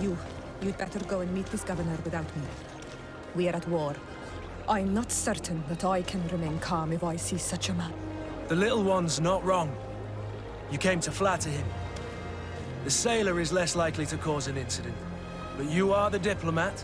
You'd better go and meet this governor without me. We are at war. I'm not certain that I can remain calm if I see such a man. The little one's not wrong. You came to flatter him. The sailor is less likely to cause an incident, but you are the diplomat.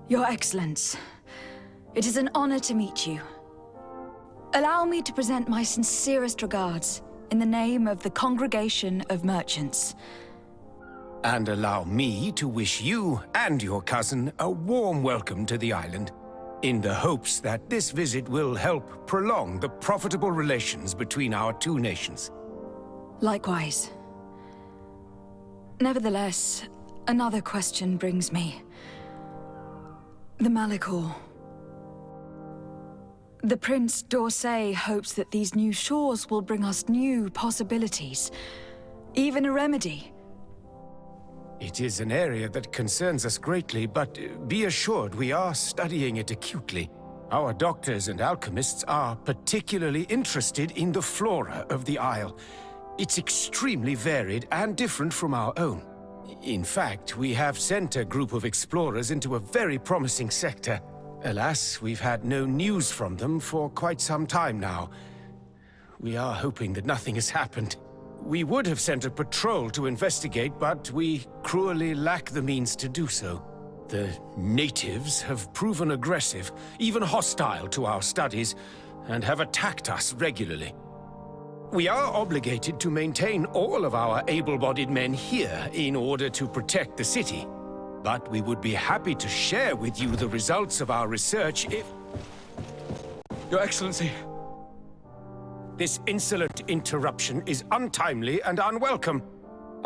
Your Excellence, it is an honor to meet you. Allow me to present my sincerest regards in the name of the Congregation of Merchants. And allow me to wish you and your cousin a warm welcome to the island, in the hopes that this visit will help prolong the profitable relations between our two nations. Likewise. Nevertheless, another question brings me. The Malachor. The Prince d'Orsay hopes that these new shores will bring us new possibilities, even a remedy. It is an area that concerns us greatly, but be assured we are studying it acutely. Our doctors and alchemists are particularly interested in the flora of the Isle. It's extremely varied and different from our own. In fact, we have sent a group of explorers into a very promising sector. Alas, we've had no news from them for quite some time now. We are hoping that nothing has happened. We would have sent a patrol to investigate, but we cruelly lack the means to do so. The natives have proven aggressive, even hostile to our studies, and have attacked us regularly. We are obligated to maintain all of our able-bodied men here in order to protect the city. But we would be happy to share with you the results of our research if... Your Excellency! This insolent interruption is untimely and unwelcome.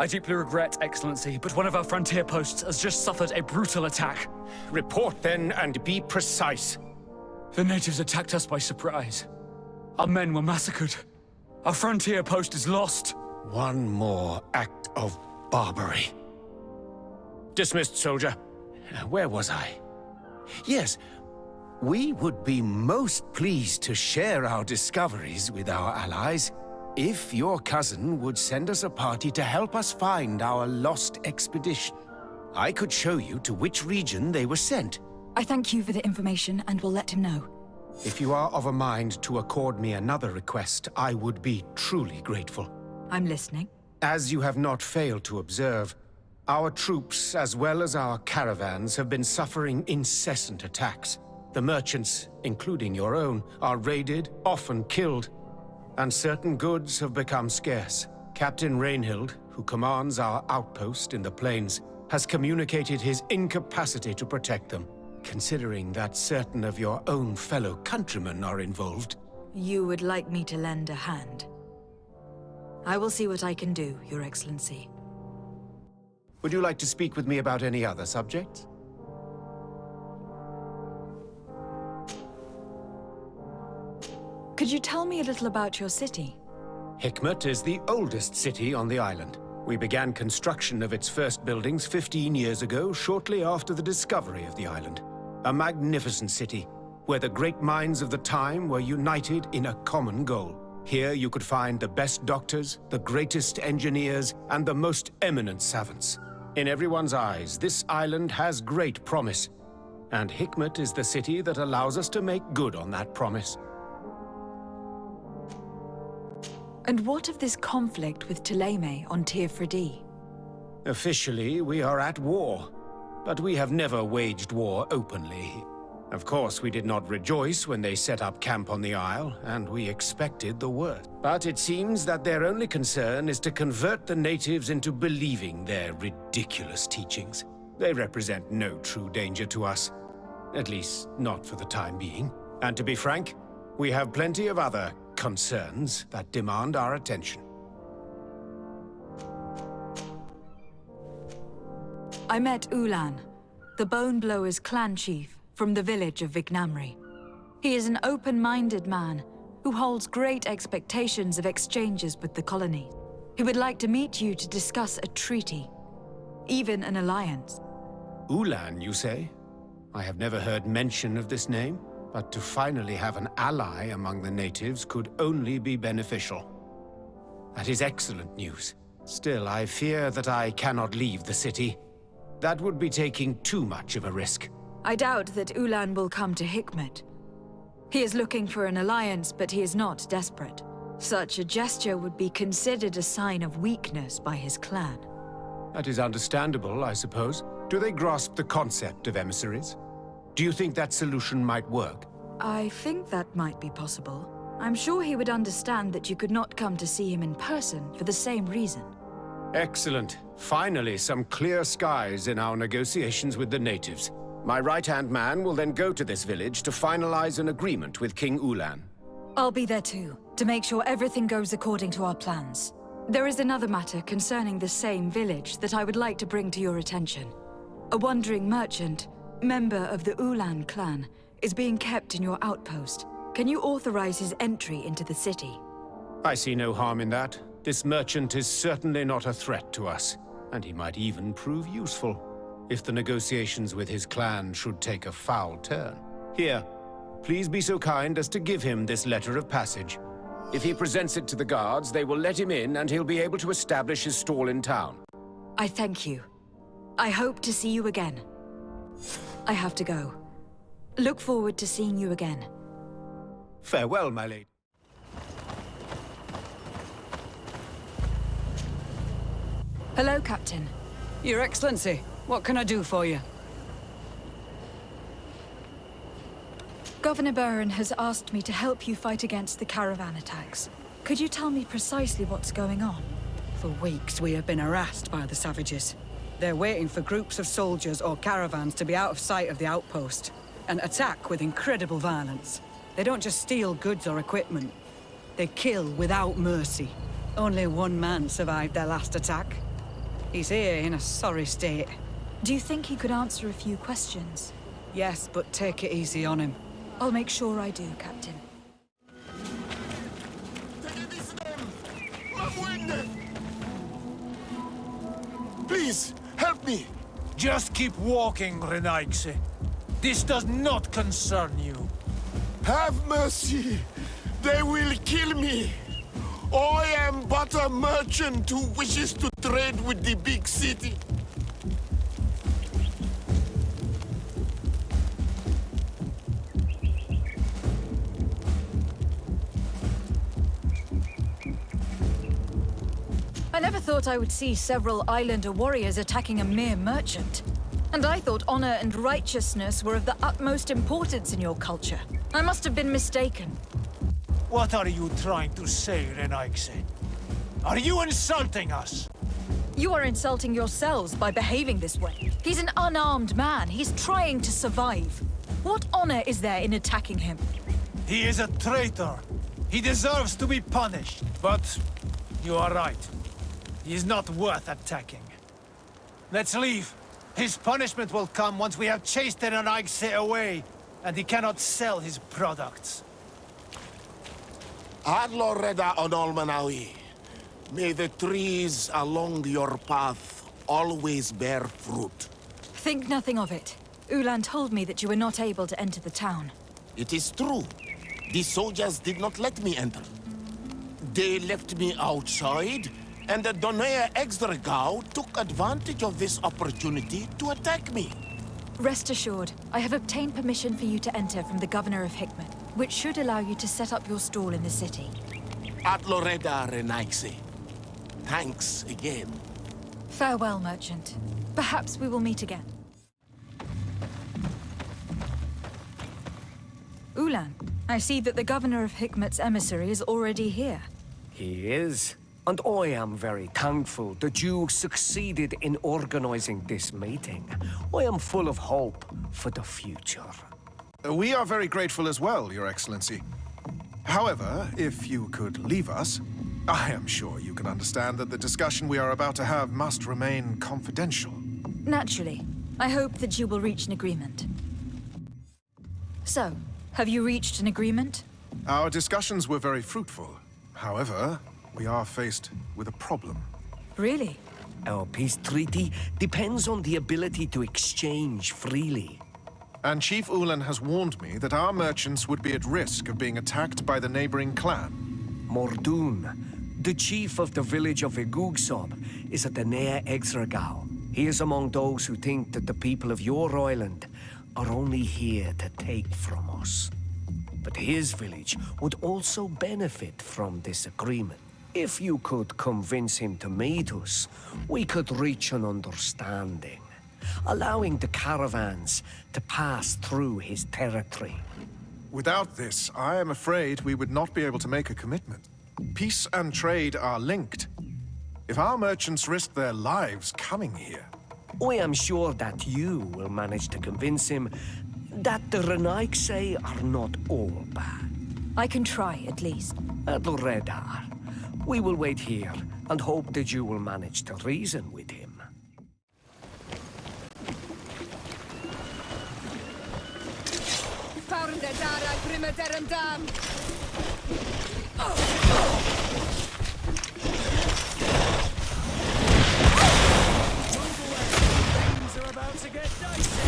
I deeply regret, Excellency, but one of our frontier posts has just suffered a brutal attack. Report then and be precise. The natives attacked us by surprise. Our men were massacred. Our frontier post is lost. One more act of barbarity. Dismissed, soldier. Where was I? Yes, we would be most pleased to share our discoveries with our allies if your cousin would send us a party to help us find our lost expedition. I could show you to which region they were sent. I thank you for the information and will let him know. If you are of a mind to accord me another request, I would be truly grateful. I'm listening. As you have not failed to observe, our troops, as well as our caravans, have been suffering incessant attacks. The merchants, including your own, are raided, often killed, and certain goods have become scarce. Captain Rainhild, who commands our outpost in the plains, has communicated his incapacity to protect them. Considering that certain of your own fellow countrymen are involved. You would like me to lend a hand? I will see what I can do, Your Excellency. Would you like to speak with me about any other subjects? Could you tell me a little about your city? Hikmet is the oldest city on the island. We began construction of its first buildings 15 years ago, shortly after the discovery of the island. A magnificent city, where the great minds of the time were united in a common goal. Here you could find the best doctors, the greatest engineers, and the most eminent savants. In everyone's eyes, this island has great promise, and Hikmet is the city that allows us to make good on that promise. And what of this conflict with Thélème on Tir Freddy? Officially, we are at war, but we have never waged war openly. Of course, we did not rejoice when they set up camp on the Isle, and we expected the worst. But it seems that their only concern is to convert the natives into believing their ridiculous teachings. They represent no true danger to us. At least, not for the time being. And to be frank, we have plenty of other concerns that demand our attention. I met Ulan, the Bone Blowers clan chief from the village of Vignamri. He is an open-minded man who holds great expectations of exchanges with the colony. He would like to meet you to discuss a treaty, even an alliance. Ulan, you say? I have never heard mention of this name, but to finally have an ally among the natives could only be beneficial. That is excellent news. Still, I fear that I cannot leave the city. That would be taking too much of a risk. I doubt that Ulan will come to Hikmet. He is looking for an alliance, but he is not desperate. Such a gesture would be considered a sign of weakness by his clan. That is understandable, I suppose. Do they grasp the concept of emissaries? Do you think that solution might work? I think that might be possible. I'm sure he would understand that you could not come to see him in person for the same reason. Excellent. Finally, some clear skies in our negotiations with the natives. My right-hand man will then go to this village to finalize an agreement with King Ulan. I'll be there too, to make sure everything goes according to our plans. There is another matter concerning the same village that I would like to bring to your attention. A wandering merchant, member of the Ulan clan, is being kept in your outpost. Can you authorize his entry into the city? I see no harm in that. This merchant is certainly not a threat to us, and he might even prove useful if the negotiations with his clan should take a foul turn. Here, please be so kind as to give him this letter of passage. If he presents it to the guards, they will let him in and he'll be able to establish his stall in town. I thank you. I hope to see you again. I have to go. Look forward to seeing you again. Farewell, my lady. Hello, Captain. Your Excellency, what can I do for you? Governor Burren has asked me to help you fight against the caravan attacks. Could you tell me precisely what's going on? For weeks, we have been harassed by the savages. They're waiting for groups of soldiers or caravans to be out of sight of the outpost, and attack with incredible violence. They don't just steal goods or equipment. They kill without mercy. Only one man survived their last attack. He's here in a sorry state. Do you think he could answer a few questions? Yes, but take it easy on him. I'll make sure I do, Captain. Please, help me! Just keep walking, Renaigse. This does not concern you. Have mercy! They will kill me! I am but a merchant who wishes to trade with the big city. I never thought I would see several Islander warriors attacking a mere merchant. And I thought honor and righteousness were of the utmost importance in your culture. I must have been mistaken. What are you trying to say, Renaigse? Are you insulting us? You are insulting yourselves by behaving this way. He's an unarmed man. He's trying to survive. What honor is there in attacking him? He is a traitor. He deserves to be punished. But you are right. He is not worth attacking. Let's leave. His punishment will come once we have chased Renaigse away, and he cannot sell his products. Adloreda Onolmanawi, may the trees along your path always bear fruit. Think nothing of it. Ulan told me that you were not able to enter the town. It is true. The soldiers did not let me enter. They left me outside, and the Donea Exdragao took advantage of this opportunity to attack me. Rest assured, I have obtained permission for you to enter from the Governor of Hikmet, which should allow you to set up your stall in the city. At Loreda Renaigse. Thanks again. Farewell, merchant. Perhaps we will meet again. Ulan, I see that the governor of Hikmet's emissary is already here. He is. And I am very thankful that you succeeded in organizing this meeting. I am full of hope for the future. We are very grateful as well, Your Excellency. However, if you could leave us, I am sure you can understand that the discussion we are about to have must remain confidential. Naturally. I hope that you will reach an agreement. So, have you reached an agreement? Our discussions were very fruitful. However, we are faced with a problem. Really? Our peace treaty depends on the ability to exchange freely. And Chief Ulan has warned me that our merchants would be at risk of being attacked by the neighboring clan. Mordoon, the chief of the village of Igugsob, is at the Nea Exregao. He is among those who think that the people of your island are only here to take from us. But his village would also benefit from this agreement. If you could convince him to meet us, we could reach an understanding, allowing the caravans to pass through his territory. Without this, I am afraid we would not be able to make a commitment. Peace and trade are linked. If our merchants risk their lives coming here... I am sure that you will manage to convince him that the Renaigse are not all bad. I can try, at least. At Loredar, we will wait here and hope that you will manage to reason with him. Things are about to get dicey.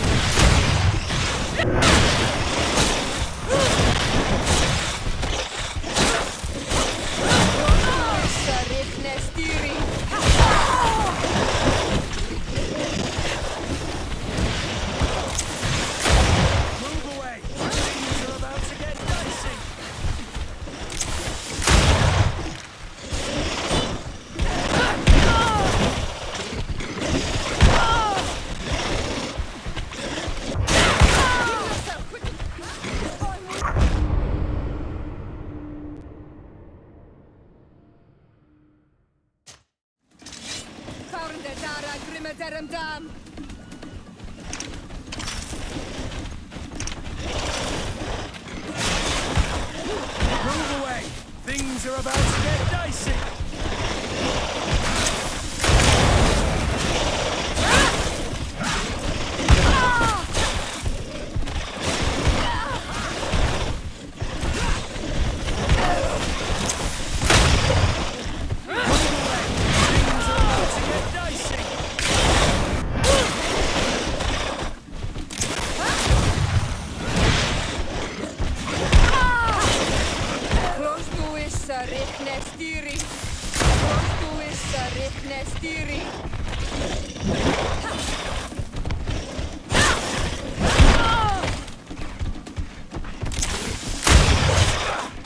Move away! Things are about to get dicey!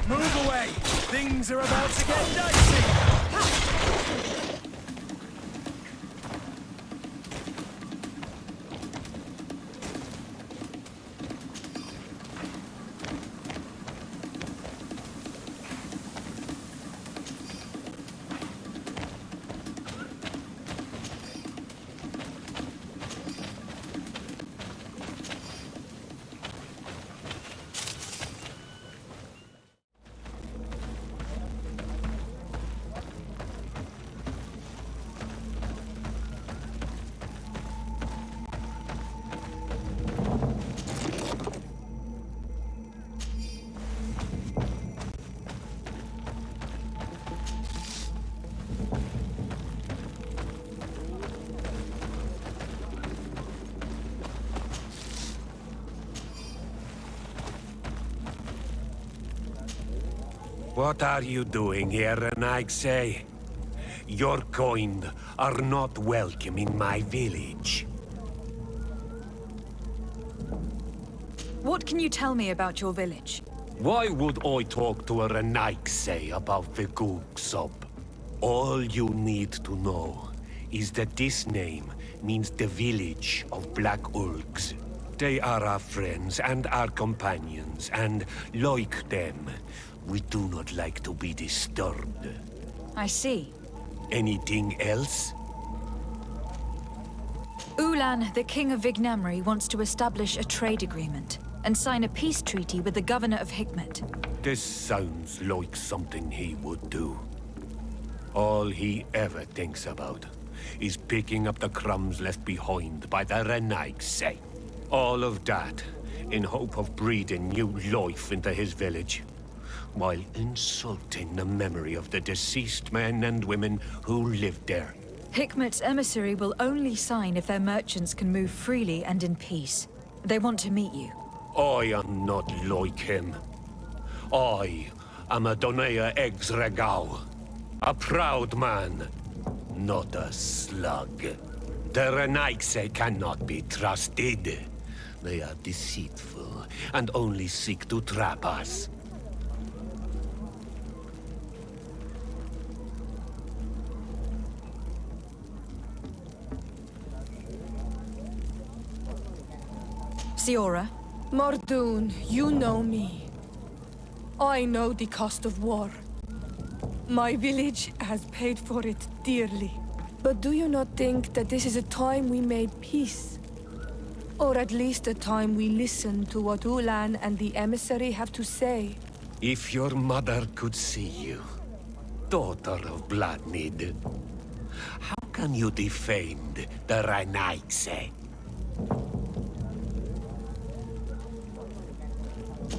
Move away! Things are about to get dicey! What are you doing here, Renaigse? Your kind are not welcome in my village. What can you tell me about your village? Why would I talk to a Renaigse about the Googsob? All you need to know is that this name means the village of Black Ulgs. They are our friends and our companions, and like them, we do not like to be disturbed. I see. Anything else? Ulan, the king of Vignamri, wants to establish a trade agreement and sign a peace treaty with the governor of Hikmet. This sounds like something he would do. All he ever thinks about is picking up the crumbs left behind by the Renaigse. All of that in hope of breathing new life into his village, while insulting the memory of the deceased men and women who lived there. Hikmet's emissary will only sign if their merchants can move freely and in peace. They want to meet you. I am not like him. I am a Donea Exregau, a proud man, not a slug. The Renaigse cannot be trusted. They are deceitful and only seek to trap us. Siora? Mordoon, you know me. I know the cost of war. My village has paid for it dearly. But do you not think that this is a time we made peace? Or at least a time we listen to what Ulan and the emissary have to say? If your mother could see you, daughter of Bloodmead, how can you defend the Renaigse?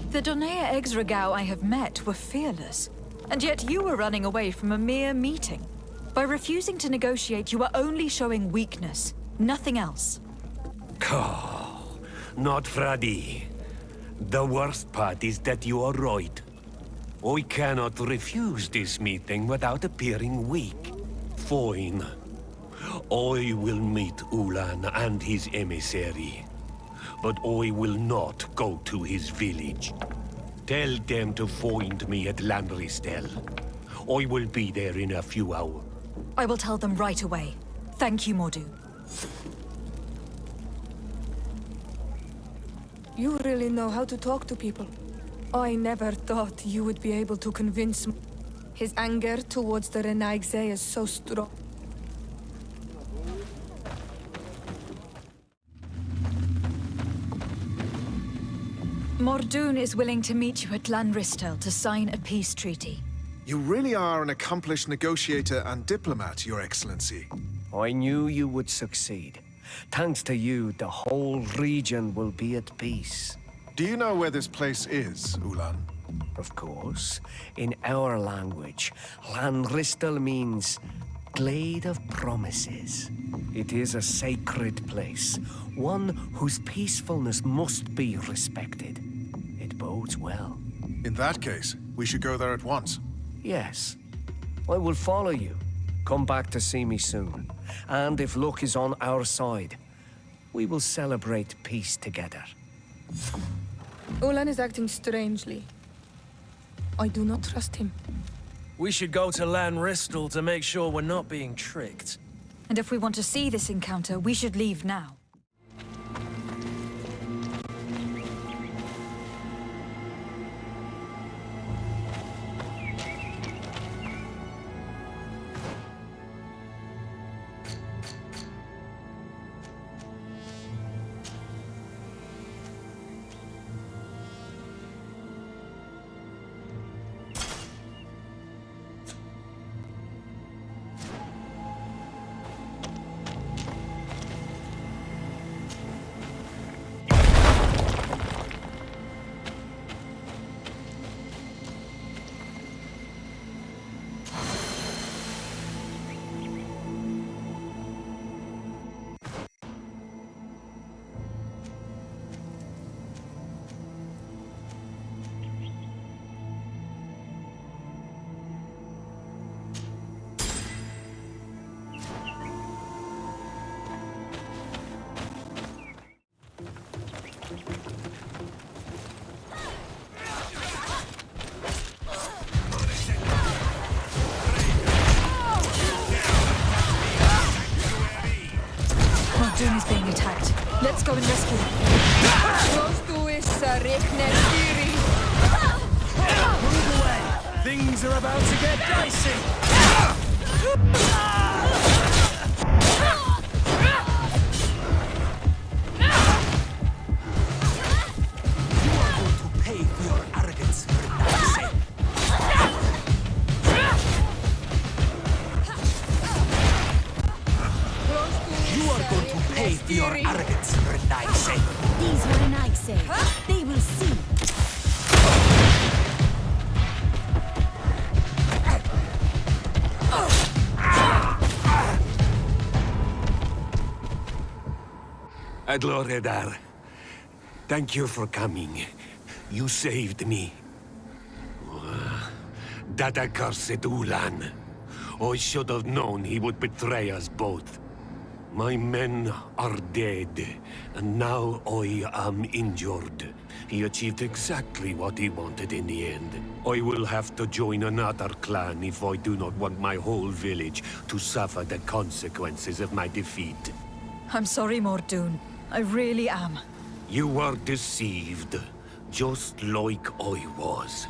The Donea Exregau I have met were fearless, and yet you were running away from a mere meeting. By refusing to negotiate, you are only showing weakness, nothing else. Oh, not Fradi. The worst part is that you are right. I cannot refuse this meeting without appearing weak. Fine. I will meet Ulan and his emissary. But I will not go to his village. Tell them to find me at Landristel. I will be there in a few hours. I will tell them right away. Thank you, Mordu. You really know how to talk to people. I never thought you would be able to convince me. His anger towards the Renaigse is so strong. Mordoon is willing to meet you at Landristel to sign a peace treaty. You really are an accomplished negotiator and diplomat, Your Excellency. I knew you would succeed. Thanks to you, the whole region will be at peace. Do you know where this place is, Ulan? Of course. In our language, Landristel means Glade of Promises. It is a sacred place, one whose peacefulness must be respected. It bodes well. In that case, we should go there at once. Yes. I will follow you. Come back to see me soon. And if luck is on our side, we will celebrate peace together. Ulan is acting strangely. I do not trust him. We should go to Landristel to make sure we're not being tricked. And if we want to see this encounter, we should leave now. go and rescue them. Move away! Things are about to get dicey! Your arrogance, Renaise. These Renaise. They will see. Adloredar, thank you for coming. You saved me. That accursed Ulan. I should have known he would betray us both. My men are dead, and now I am injured. He achieved exactly what he wanted in the end. I will have to join another clan if I do not want my whole village to suffer the consequences of my defeat. I'm sorry, Mordoon. I really am. You were deceived, just like I was.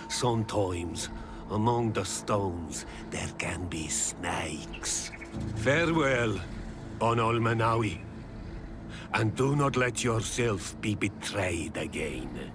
Sometimes, among the stones, there can be snakes. Farewell, on Almanawi. And do not let yourself be betrayed again.